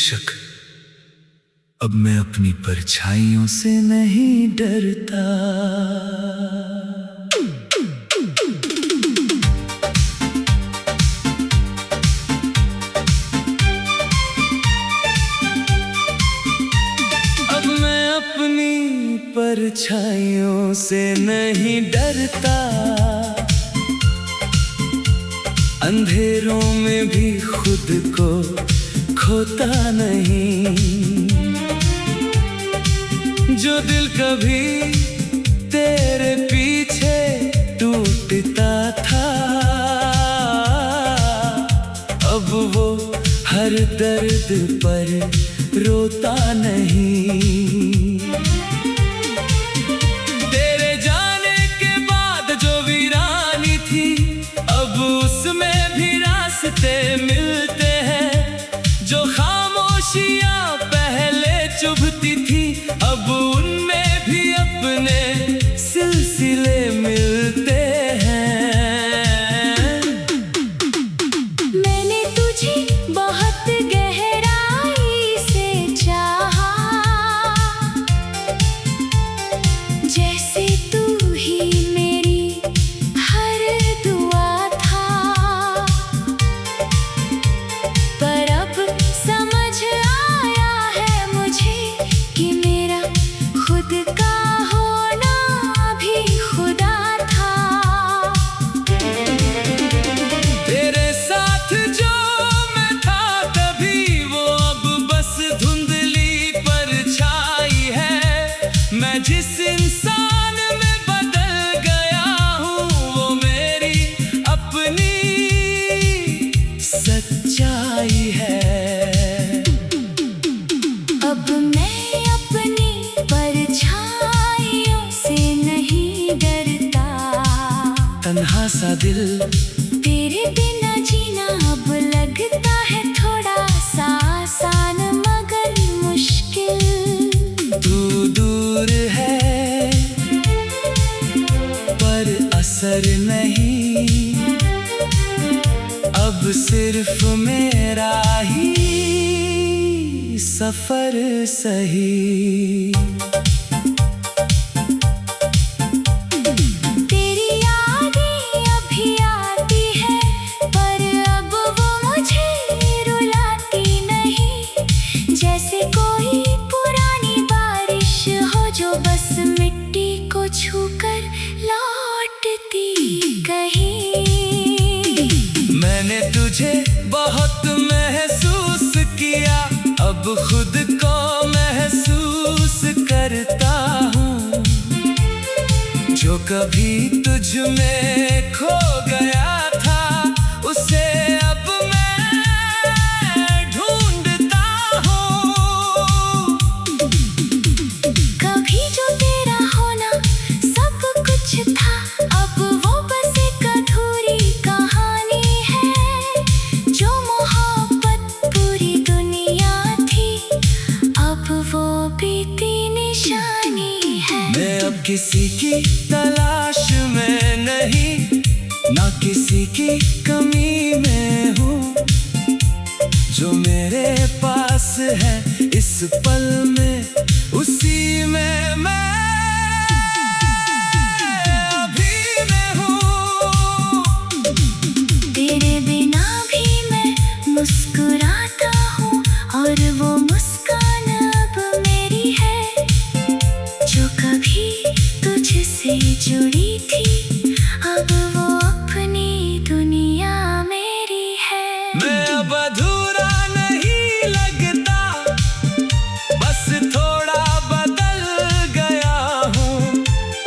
बेशक अब मैं अपनी परछाइयों से नहीं डरता। अब मैं अपनी परछाइयों से नहीं डरता, अंधेरों में भी खुद को खोता नहीं। जो दिल कभी तेरे पीछे टूटता था, अब वो हर दर्द पर रोता नहीं। तेरे जाने के बाद जो वीरानी थी, अब उसमें भी रास्ते मिलते हैं। जो खामोशियां पहले चुभती थी, अब उनमें भी अपने सिलसिले मिलते हैं। मैंने तुझे बहुत गहराई से चाहा, जैसे तू ही मेरी हर दुआ था। पर अब समझ आया है मुझे कि मेरा खुद का होना भी खुदा था। तेरे साथ जो मैं था तभी, वो अब बस धुंधली परछाई है। मैं जिस इंसान में बदल गया हूँ, वो मेरी अपनी सच्चाई है। अब मैं अपनी परछाइयों से नहीं डरता। तन्हा सा दिल तेरे बिना जीना अब लगता है थोड़ा सा आसान मगर मुश्किल। तू दूर है पर असर नहीं, अब सिर्फ मेरा ही सफर सही। तेरी यादें अभी आती है, पर अब वो मुझे रुलाती नहीं। जैसे कोई पुरानी बारिश हो जो बस मिट्टी को छूकर लौटती कहीं। मैंने तुझे बहुत महसूस किया, अब खुद को महसूस करता हूँ। जो कभी तुझ में खो गया था, उसे अब मैं ढूंढता हूँ। कभी जो तेरा होना सब कुछ था, अब वो बस एक अधूरी कहानी है। जो मोहब्बत पूरी दुनिया थी, अब वो बीती निशानी है। मैं अब किसी की तलाश में नहीं, ना किसी की कमी में हूँ। जो मेरे पास है इस पल में, उसी में मैं अभी मैं हूँ। तेरे बिना भी मैं मुस्कुराता हूँ, और वो मुस्कान अब मेरी है। जो कभी तुझसे जुड़ी थी, अब वो अपनी दुनिया मेरी है। मैं अब अधूरा नहीं लगता, बस थोड़ा बदल गया हूँ।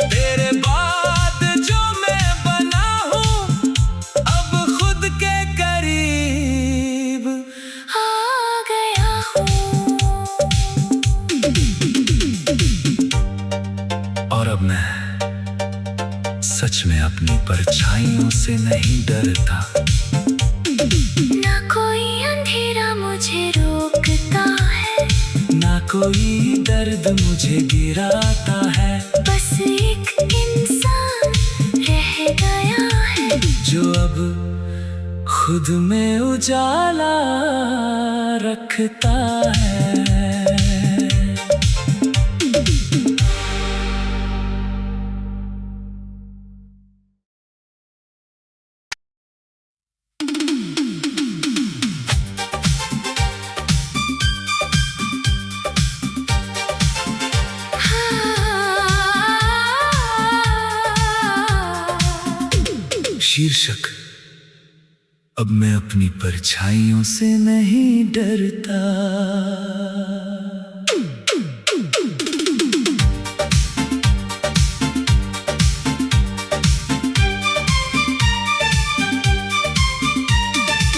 तेरे बाद जो मैं बना हूँ, अब खुद के करीब आ गया हूँ। और अब मैं सच में अपनी परछाइयों से नहीं डरता। ना कोई अंधेरा मुझे रोकता है, ना कोई दर्द मुझे गिराता है। बस एक इंसान रह गया है जो अब खुद में उजाला रखता है। शीर्षक, अब मैं अपनी परछाइयों से नहीं डरता।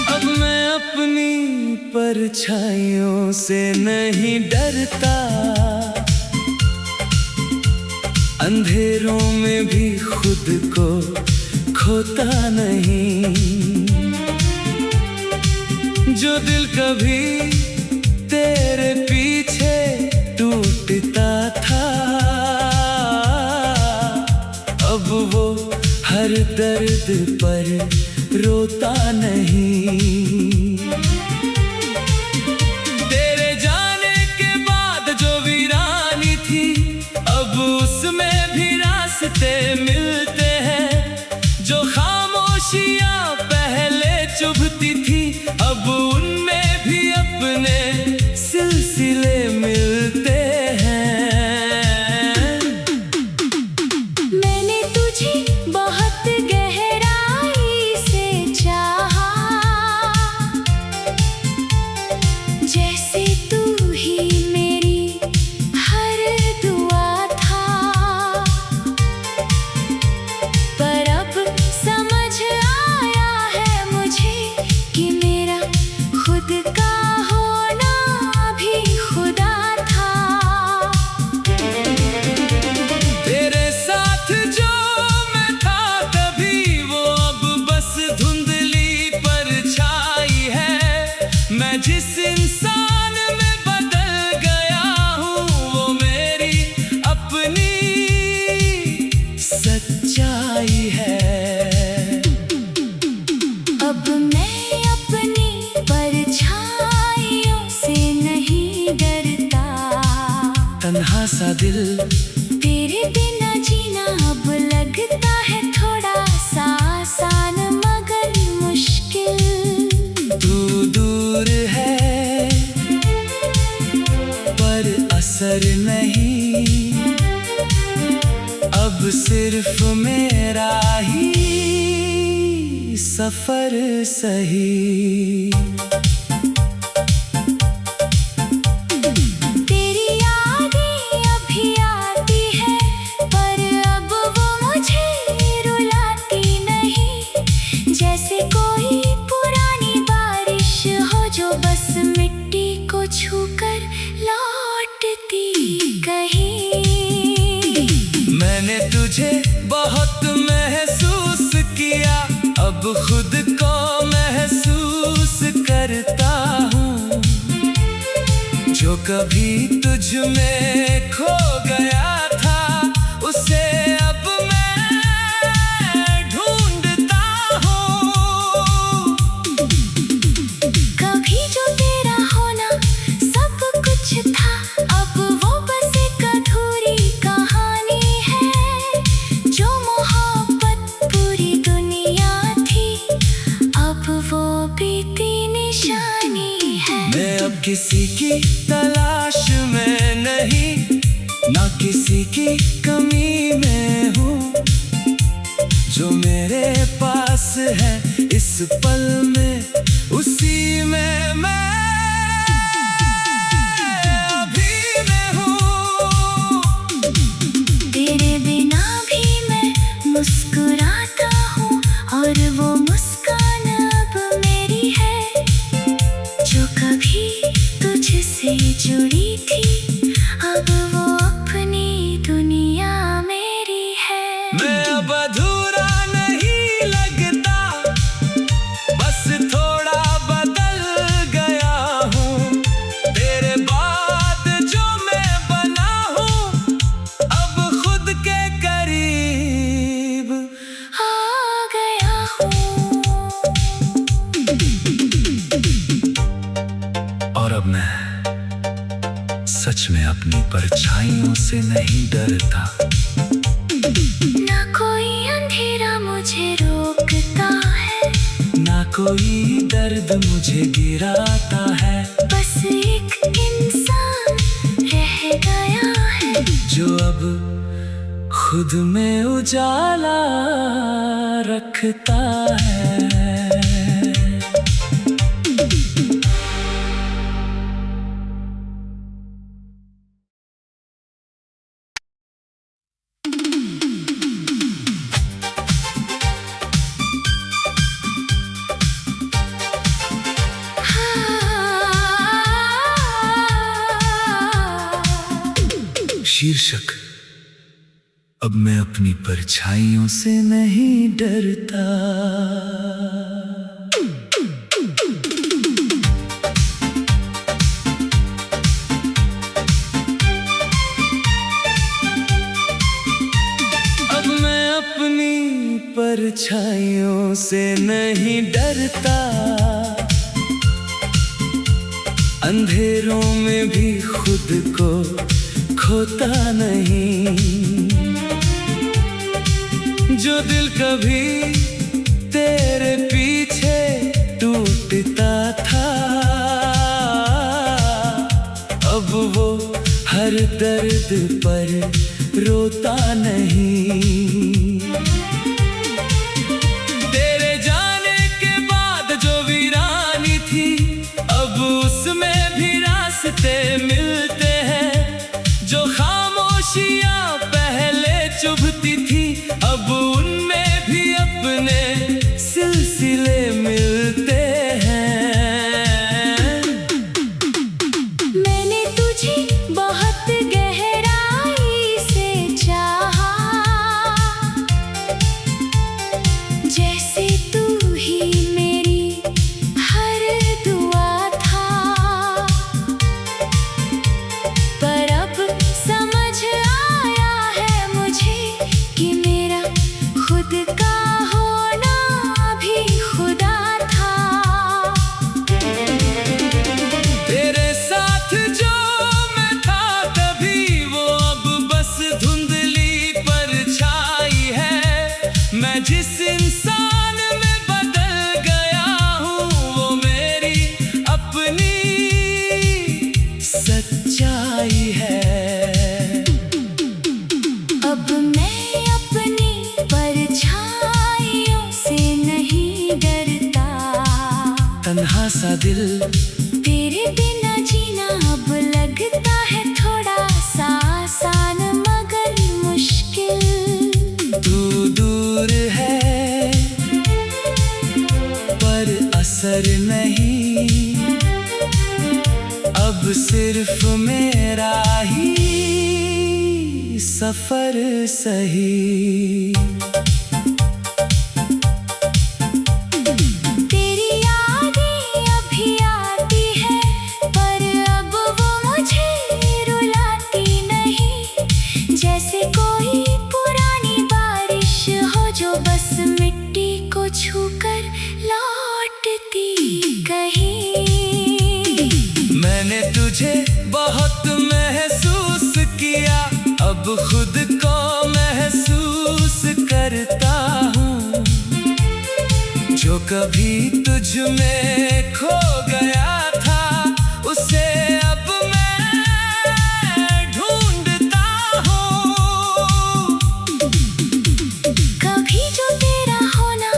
अब मैं अपनी परछाइयों से नहीं डरता। अंधेरों में भी खुद को खोता नहीं। जो दिल कभी तेरे पीछे टूटता था, अब वो हर दर्द पर रोता नहीं। तेरे जाने के बाद जो वीरानी थी, अब उसमें भी रास्ते मिलते हैं। जो खामोशियां पहले चुभती थी, अब उनमें भी अपने सिलसिले मिलते हैं। मैंने तुझे बहुत गहराई से चाहा, जैसे तू ही मेरी हर दुआ था। पर अब समझ आया है मुझे कि मेरा खुद का होना भी खुदा था। तेरे साथ जो मैं था तभी, वो अब बस धुंधली परछाई है। मैं जिस इंसान में बदल गया हूँ, वो मेरी अपनी सच्चाई है। अब मैं अपनी परछाइयों से नहीं डरता। तन्हा सा दिल तेरे बिना जीना अब लगता है थोड़ा सा आसान मगर मुश्किल। तू दूर है पर असर नहीं। अब सिर्फ मेरा ही सफर सही। तेरी यादें अभी आती है, पर अब वो मुझे रुलाती नहीं। जैसे कोई पुरानी बारिश हो जो बस मिट्टी को छूकर लौटती कहीं। मैंने तुझे बहुत महसूस किया, अब खुद को महसूस करता हूँ। जो कभी तुझ में खो गया था, उसे अब मैं ढूंढता हूँ। कभी जो तेरा होना सब कुछ था, अब वो बस एक अधूरी कहानी है। जो मोहब्बत पूरी दुनिया थी, अब वो बीती निशानी है। मैं अब किसी की तलाश में नहीं, ना किसी की कमी में हूँ। जो मेरे पास है इस पल में, उसी में मैं अभी मैं हूँ। तेरे बिना भी मैं मुस्कुराता हूँ, और वो मुस्कान अब मेरी है। जो कभी तुझसे जुड़ी थी, अब वो अपनी दुनिया मेरी है। मैं अब अधूरा नहीं लगता, बस थोड़ा बदल गया हूँ। तेरे बाद जो मैं बना हूँ, अब खुद के करीब आ गया हूँ। सच में अपनी परछाइयों से नहीं डरता। ना कोई अंधेरा मुझे रोकता है, ना कोई दर्द मुझे गिराता है। बस एक इंसान रह गया है जो अब खुद में उजाला रखता है। शीर्षक: अब मैं अपनी परछाइयों से नहीं डरता। अब मैं अपनी परछाइयों से नहीं डरता। अंधेरों में भी खुद को खोता नहीं। जो दिल कभी तेरे पीछे टूटता था, अब वो हर दर्द पर रोता नहीं। तेरे जाने के बाद जो वीरानी थी, अब उसमें भी रास्ते मिलते हैं। जो खामोशियां पहले चुभती थी, अब उनमें भी अपने सिलसिले मिलते हैं। मैंने तुझे बहुत गहराई से चाहा, जैसे तू ही मेरी हर दुआ था। पर अब समझ आया है मुझे कि मेरा खुद का होना भी खुदा था। तेरे साथ जो मैं था तभी, वो अब बस धुंधली परछाई है। मैं जिस इंसान में बदल गया हूँ, वो मेरी अपनी सच्चाई है। अब मैं अपनी परछाइयों से नहीं डरता। तन्हा सा दिल तेरे बिना जीना अब लगता है थोड़ा सा आसान मगर मुश्किल। तू दूर है पर असर नहीं। अब सिर्फ मेरा ही सफर सही। तेरी यादें अभी आती है, पर अब वो मुझे रुलाती नहीं। जैसे कोई पुरानी बारिश हो जो बस मिट्टी को छूकर लौटती कहीं। मैंने तुझे बहुत महसूस किया, अब खुद को महसूस करता हूँ। जो कभी तुझ में खो गया था, उसे अब मैं ढूंढता हूँ। कभी जो तेरा होना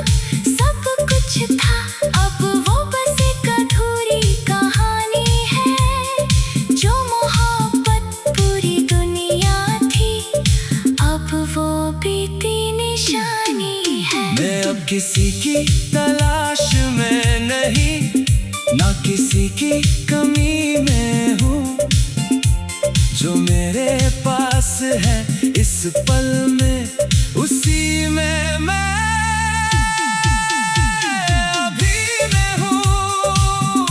सब कुछ था, अब वो बस एक अधूरी कहानी है। जो मोहब्बत पूरी दुनिया थी, अब वो बीती निशानी है। मैं अब किसी की तलाश में नहीं, ना किसी की कमी में हूँ। जो मेरे पास है इस पल में, उसी में मैं अभी मैं हूँ।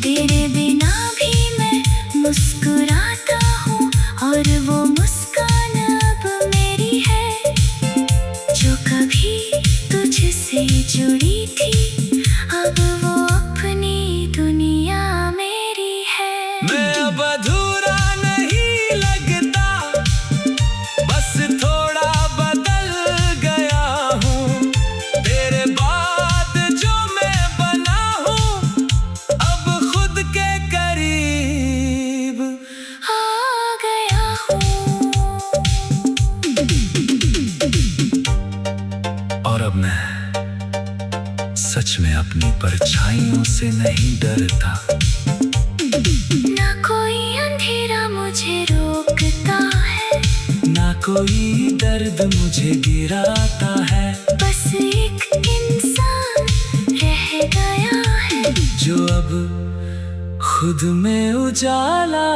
तेरे बिना भी मैं मुस्कुराता हूँ, और वो मुस्कान अब मेरी है। जो कभी तुझसे जुड़ी थी, अब वो अपनी दुनिया मेरी है। मैं अब अब अधूरा नहीं लगता, बस थोड़ा बदल गया हूँ। तेरे बाद जो मैं बना हूँ, अब खुद के करीब आ गया हूँ। और अब मैं सच में अपनी परछाइयों से नहीं डरता। ना कोई अंधेरा मुझे रोकता है, ना कोई दर्द मुझे गिराता है। बस एक इंसान रह गया है, जो अब खुद में उजाला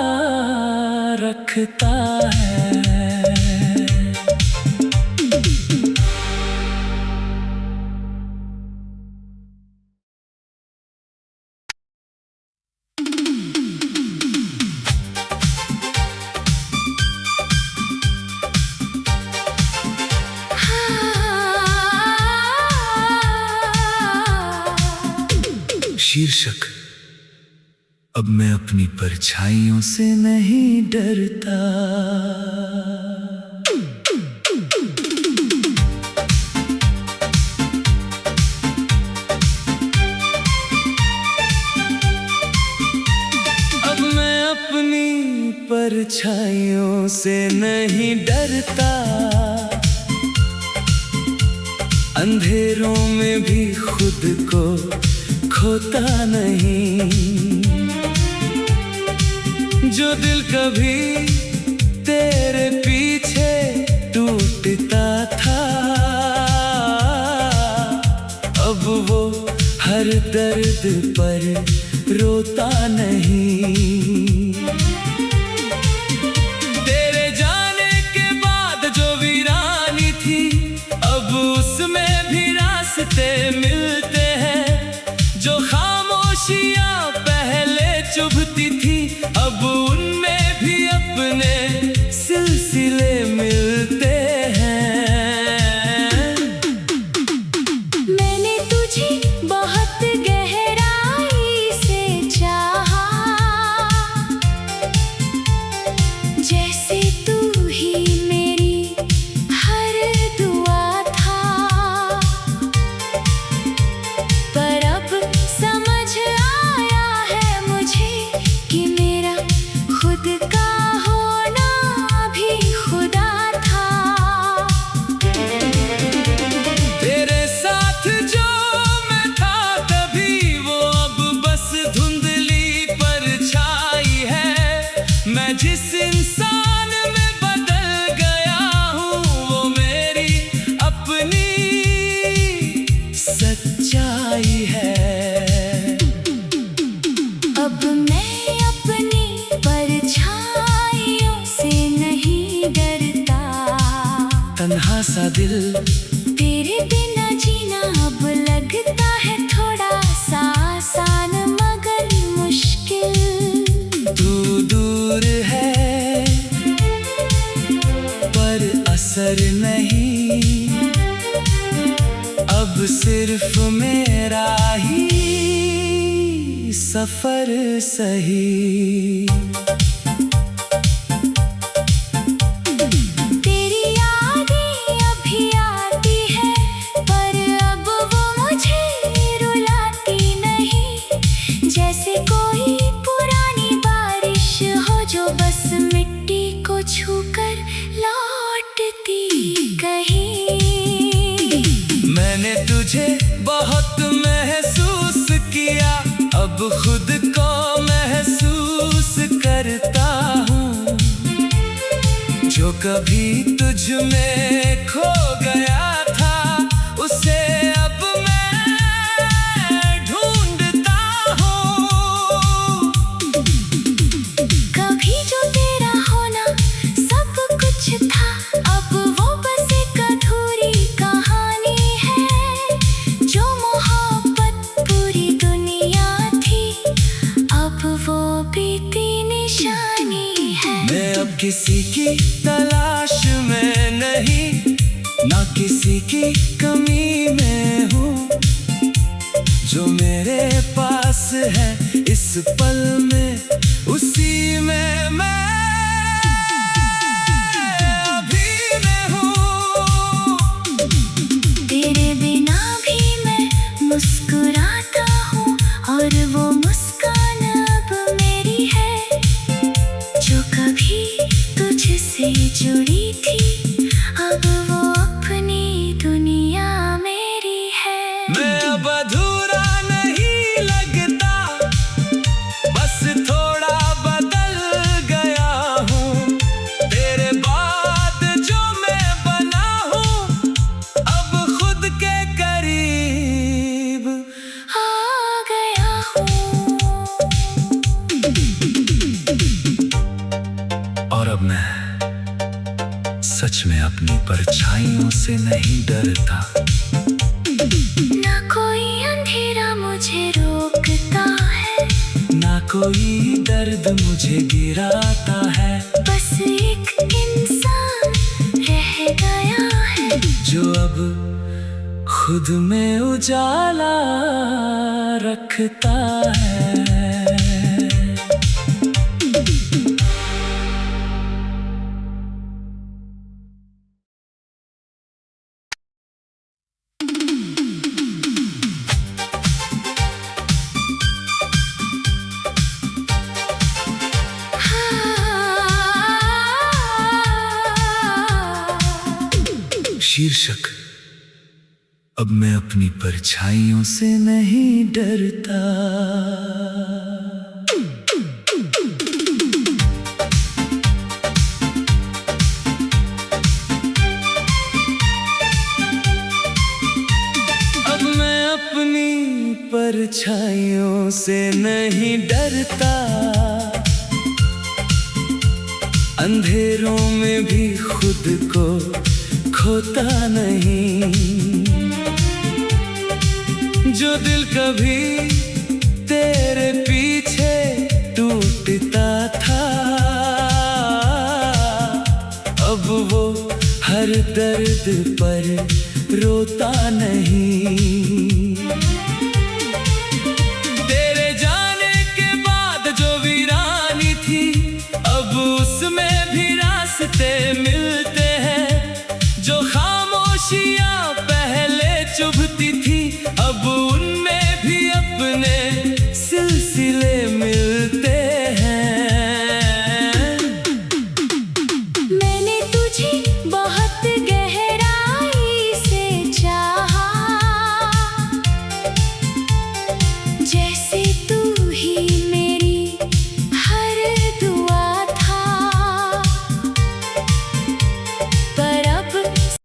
रखता है। शीर्षक, अब मैं अपनी परछाइयों से नहीं डरता। अब मैं अपनी परछाइयों से नहीं डरता। अंधेरों में भी खुद को खोता नहीं। जो दिल कभी तेरे पीछे टूटता था, अब वो हर दर्द पर रोता नहीं। तेरे जाने के बाद जो वीरानी थी, अब उसमें भी रास्ते मिलते हैं। जो खामोशियां पहले चुभती थी, अब उनमें भी अपने सिलसिले मिलते हैं। मैंने तुझे बहुत गहराई से चाहा, जैसे तू ही मेरी हर दुआ था। पर अब समझ आया है मुझे कि मेरा खुद का होना भी खुदा था। तेरे साथ जो मैं था तभी, वो अब बस धुंधली परछाई है। मैं जिस इंसान में बदल गया हूँ, वो मेरी अपनी सच्चाई है। अब मैं अपनी परछाइयों से नहीं डरता। तन्हा सा दिल तेरे बिना जीना अब लगता है थोड़ा सा आसान मगर मुश्किल। तू दूर है पर असर नहीं, अब सिर्फ मेरा ही सफर सही। तेरी यादें अभी आती है, पर अब वो मुझे रुलाती नहीं। जैसे कोई पुरानी बारिश हो जो बस मिट्टी को छूकर लौटती कहीं। मैंने तुझे बहुत महसूस किया, अब खुद को महसूस करता हूँ। जो कभी तुझ में खो गया था, उसे अब मैं ढूंढता हूँ। कभी जो तेरा होना सब कुछ था, अब वो बस एक अधूरी कहानी है। जो मोहब्बत पूरी दुनिया थी, अब वो बीती निशानी है। मैं अब किसी की तलाश में नहीं, ना किसी की कमी में हूँ। जो मेरे पास है इस पल में, उसी में अब मैं सच में अपनी परछाइयों से नहीं डरता। ना कोई अंधेरा मुझे रोकता है, ना कोई दर्द मुझे गिराता है। बस एक इंसान रह गया है जो अब खुद में उजाला रखता है। शीर्षक, अब मैं अपनी परछाइयों से नहीं डरता। अब मैं अपनी परछाइयों से नहीं डरता। अंधेरों में भी खुद को खोता नहीं। जो दिल कभी तेरे पीछे टूटता था, अब वो हर दर्द पर रोता नहीं। तेरे जाने के बाद जो वीरानी थी, अब उसमें भी रास्ते मिलते हैं। जो खामोशियां पहले चुभती थी, अब उनमें भी अपने सिलसिले मिलते हैं। मैंने तुझे बहुत गहराई से चाहा, जैसे